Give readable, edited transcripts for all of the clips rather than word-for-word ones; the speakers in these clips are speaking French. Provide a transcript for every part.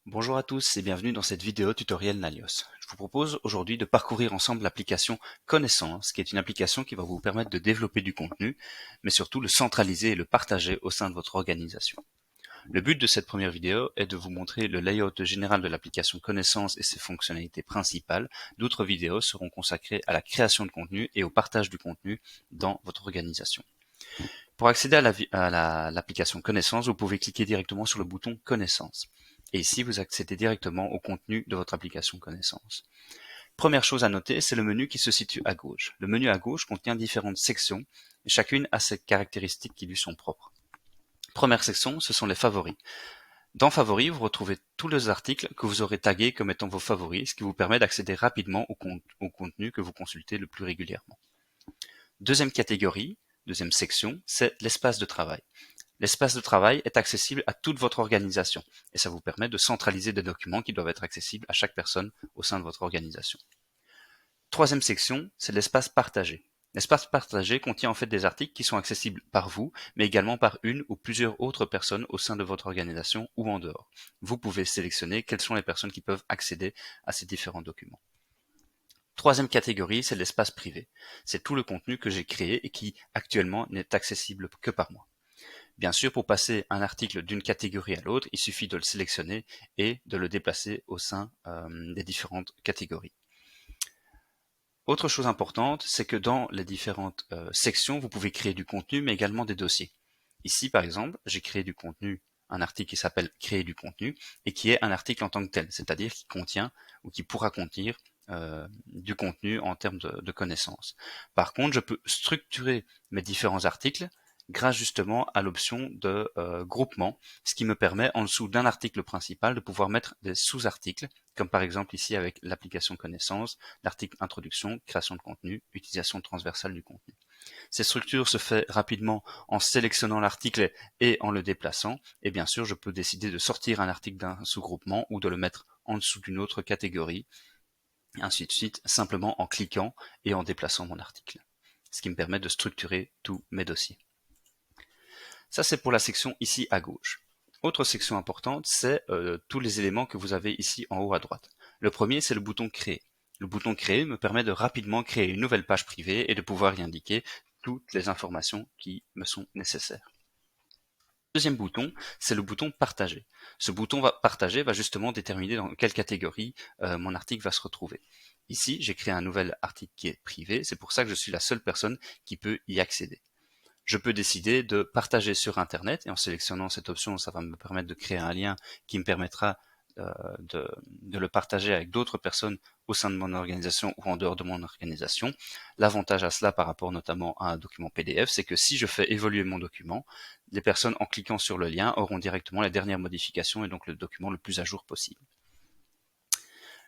Bonjour à tous et bienvenue dans cette vidéo tutoriel Nalios. Je vous propose aujourd'hui de parcourir ensemble l'application Connaissance, qui est une application qui va vous permettre de développer du contenu, mais surtout le centraliser et le partager au sein de votre organisation. Le but de cette première vidéo est de vous montrer le layout général de l'application Connaissance et ses fonctionnalités principales. D'autres vidéos seront consacrées à la création de contenu et au partage du contenu dans votre organisation. Pour accéder à l'application Connaissance, vous pouvez cliquer directement sur le bouton Connaissance. Et ici, vous accédez directement au contenu de votre application Connaissance. Première chose à noter, c'est le menu qui se situe à gauche. Le menu à gauche contient différentes sections, et chacune a ses caractéristiques qui lui sont propres. Première section, ce sont les favoris. Dans Favoris, vous retrouvez tous les articles que vous aurez tagués comme étant vos favoris, ce qui vous permet d'accéder rapidement au contenu que vous consultez le plus régulièrement. Deuxième catégorie, deuxième section, c'est l'espace de travail. L'espace de travail est accessible à toute votre organisation et ça vous permet de centraliser des documents qui doivent être accessibles à chaque personne au sein de votre organisation. Troisième section, c'est l'espace partagé. L'espace partagé contient en fait des articles qui sont accessibles par vous, mais également par une ou plusieurs autres personnes au sein de votre organisation ou en dehors. Vous pouvez sélectionner quelles sont les personnes qui peuvent accéder à ces différents documents. Troisième catégorie, c'est l'espace privé. C'est tout le contenu que j'ai créé et qui actuellement n'est accessible que par moi. Bien sûr, pour passer un article d'une catégorie à l'autre, il suffit de le sélectionner et de le déplacer au sein des différentes catégories. Autre chose importante, c'est que dans les différentes sections, vous pouvez créer du contenu, mais également des dossiers. Ici, par exemple, j'ai créé du contenu, un article qui s'appelle Créer du contenu, et qui est un article en tant que tel, c'est-à-dire qui contient ou qui pourra contenir du contenu en termes de connaissances. Par contre, je peux structurer mes différents articles grâce justement à l'option de groupement, ce qui me permet en dessous d'un article principal de pouvoir mettre des sous-articles, comme par exemple ici avec l'application connaissance, l'article introduction, création de contenu, utilisation transversale du contenu. Cette structure se fait rapidement en sélectionnant l'article et en le déplaçant, et bien sûr je peux décider de sortir un article d'un sous-groupement ou de le mettre en dessous d'une autre catégorie, et ainsi de suite, simplement en cliquant et en déplaçant mon article, ce qui me permet de structurer tous mes dossiers. Ça, c'est pour la section ici à gauche. Autre section importante, c'est tous les éléments que vous avez ici en haut à droite. Le premier, c'est le bouton Créer. Le bouton Créer me permet de rapidement créer une nouvelle page privée et de pouvoir y indiquer toutes les informations qui me sont nécessaires. Deuxième bouton, c'est le bouton Partager. Ce bouton Partager va justement déterminer dans quelle catégorie mon article va se retrouver. Ici, j'ai créé un nouvel article qui est privé, c'est pour ça que je suis la seule personne qui peut y accéder. Je peux décider de partager sur Internet et en sélectionnant cette option, ça va me permettre de créer un lien qui me permettra de le partager avec d'autres personnes au sein de mon organisation ou en dehors de mon organisation. L'avantage à cela par rapport notamment à un document PDF, c'est que si je fais évoluer mon document, les personnes en cliquant sur le lien auront directement les dernières modifications et donc le document le plus à jour possible.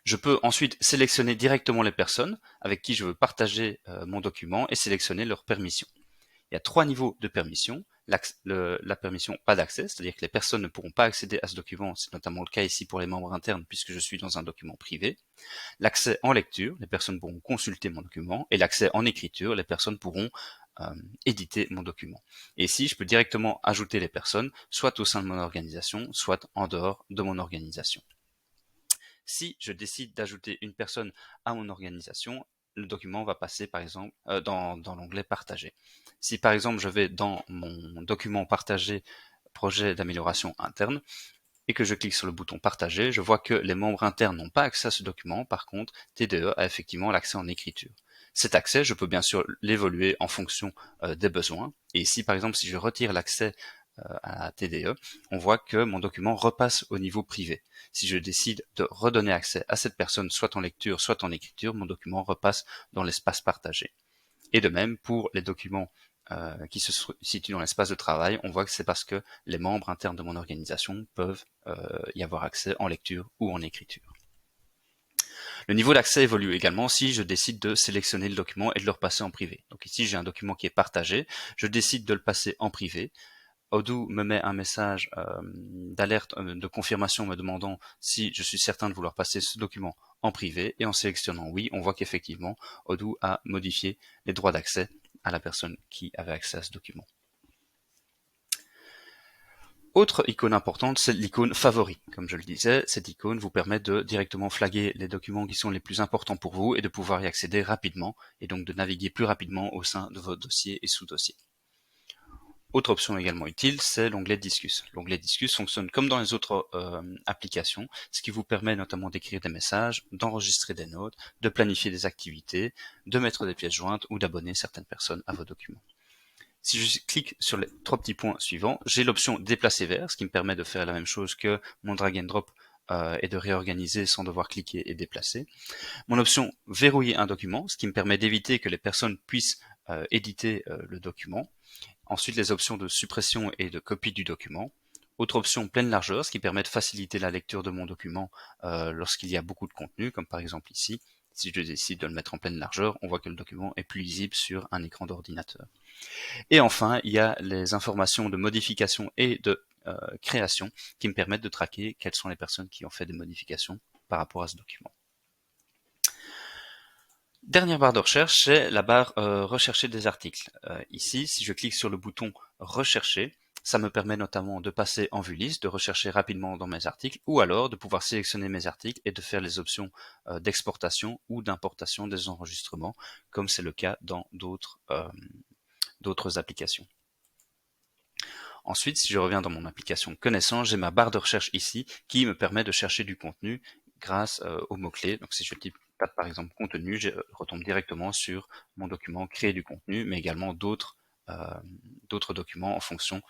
Je peux ensuite sélectionner directement les personnes avec qui je veux partager mon document et sélectionner leurs permissions. Il y a trois niveaux de permission. La permission pas d'accès, c'est-à-dire que les personnes ne pourront pas accéder à ce document, c'est notamment le cas ici pour les membres internes puisque je suis dans un document privé. L'accès en lecture, les personnes pourront consulter mon document, et l'accès en écriture, les personnes pourront éditer mon document. Et ici, je peux directement ajouter les personnes, soit au sein de mon organisation, soit en dehors de mon organisation. Si je décide d'ajouter une personne à mon organisation, le document va passer par exemple dans l'onglet Partager. Si par exemple je vais dans mon document Partager projet d'amélioration interne et que je clique sur le bouton Partager, je vois que les membres internes n'ont pas accès à ce document. Par contre, TDE a effectivement l'accès en écriture. Cet accès, je peux bien sûr l'évoluer en fonction des besoins. Et ici, par exemple, si je retire l'accès à TDE, on voit que mon document repasse au niveau privé. Si je décide de redonner accès à cette personne, soit en lecture, soit en écriture, mon document repasse dans l'espace partagé. Et de même, pour les documents qui se situent dans l'espace de travail, on voit que c'est parce que les membres internes de mon organisation peuvent y avoir accès en lecture ou en écriture. Le niveau d'accès évolue également si je décide de sélectionner le document et de le repasser en privé. Donc ici, j'ai un document qui est partagé, je décide de le passer en privé. Odoo me met un message d'alerte de confirmation me demandant si je suis certain de vouloir passer ce document en privé, et en sélectionnant oui, on voit qu'effectivement Odoo a modifié les droits d'accès à la personne qui avait accès à ce document. Autre icône importante, c'est l'icône favori. Comme je le disais, cette icône vous permet de directement flaguer les documents qui sont les plus importants pour vous et de pouvoir y accéder rapidement et donc de naviguer plus rapidement au sein de votre dossier et sous-dossier. Autre option également utile, c'est l'onglet Discuss. L'onglet Discuss fonctionne comme dans les autres applications, ce qui vous permet notamment d'écrire des messages, d'enregistrer des notes, de planifier des activités, de mettre des pièces jointes ou d'abonner certaines personnes à vos documents. Si je clique sur les 3 petits points suivants, j'ai l'option déplacer vers, ce qui me permet de faire la même chose que mon drag and drop et de réorganiser sans devoir cliquer et déplacer. Mon option verrouiller un document, ce qui me permet d'éviter que les personnes puissent éditer le document. Ensuite, les options de suppression et de copie du document. Autre option, pleine largeur, ce qui permet de faciliter la lecture de mon document lorsqu'il y a beaucoup de contenu, comme par exemple ici. Si je décide de le mettre en pleine largeur, on voit que le document est plus lisible sur un écran d'ordinateur. Et enfin, il y a les informations de modification et de création qui me permettent de traquer quelles sont les personnes qui ont fait des modifications par rapport à ce document. Dernière barre de recherche, c'est la barre rechercher des articles. Ici, si je clique sur le bouton rechercher, ça me permet notamment de passer en vue liste, de rechercher rapidement dans mes articles, ou alors de pouvoir sélectionner mes articles et de faire les options d'exportation ou d'importation des enregistrements, comme c'est le cas dans d'autres applications. Ensuite, si je reviens dans mon application Connaissance, j'ai ma barre de recherche ici qui me permet de chercher du contenu grâce aux mots-clés. Donc si je tape par exemple contenu, je retombe directement sur mon document créer du contenu, mais également d'autres documents en fonction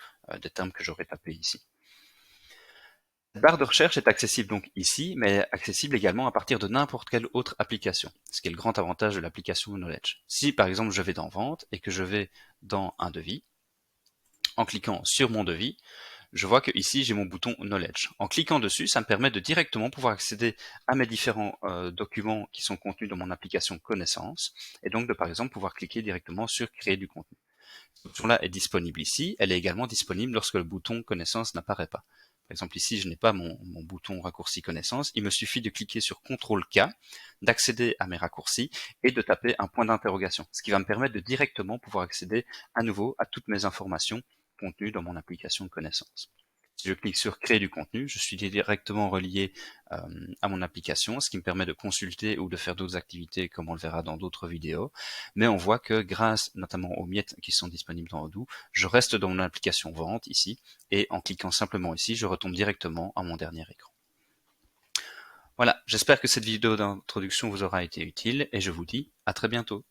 des termes que j'aurais tapés ici. Cette barre de recherche est accessible donc ici, mais accessible également à partir de n'importe quelle autre application, ce qui est le grand avantage de l'application Knowledge. Si par exemple je vais dans Vente et que je vais dans un devis, en cliquant sur mon devis, je vois que ici j'ai mon bouton Knowledge. En cliquant dessus, ça me permet de directement pouvoir accéder à mes différents documents qui sont contenus dans mon application Connaissance, et donc de par exemple pouvoir cliquer directement sur Créer du contenu. Cette option-là est disponible ici, elle est également disponible lorsque le bouton Connaissance n'apparaît pas. Par exemple ici je n'ai pas mon bouton raccourci Connaissance, il me suffit de cliquer sur CTRL-K, d'accéder à mes raccourcis et de taper un point d'interrogation, ce qui va me permettre de directement pouvoir accéder à nouveau à toutes mes informations contenues dans mon application de Connaissance. Si je clique sur créer du contenu, je suis directement relié à mon application, ce qui me permet de consulter ou de faire d'autres activités comme on le verra dans d'autres vidéos. Mais on voit que grâce notamment aux miettes qui sont disponibles dans Odoo, je reste dans mon application Vente ici et en cliquant simplement ici, je retombe directement à mon dernier écran. Voilà, j'espère que cette vidéo d'introduction vous aura été utile et je vous dis à très bientôt.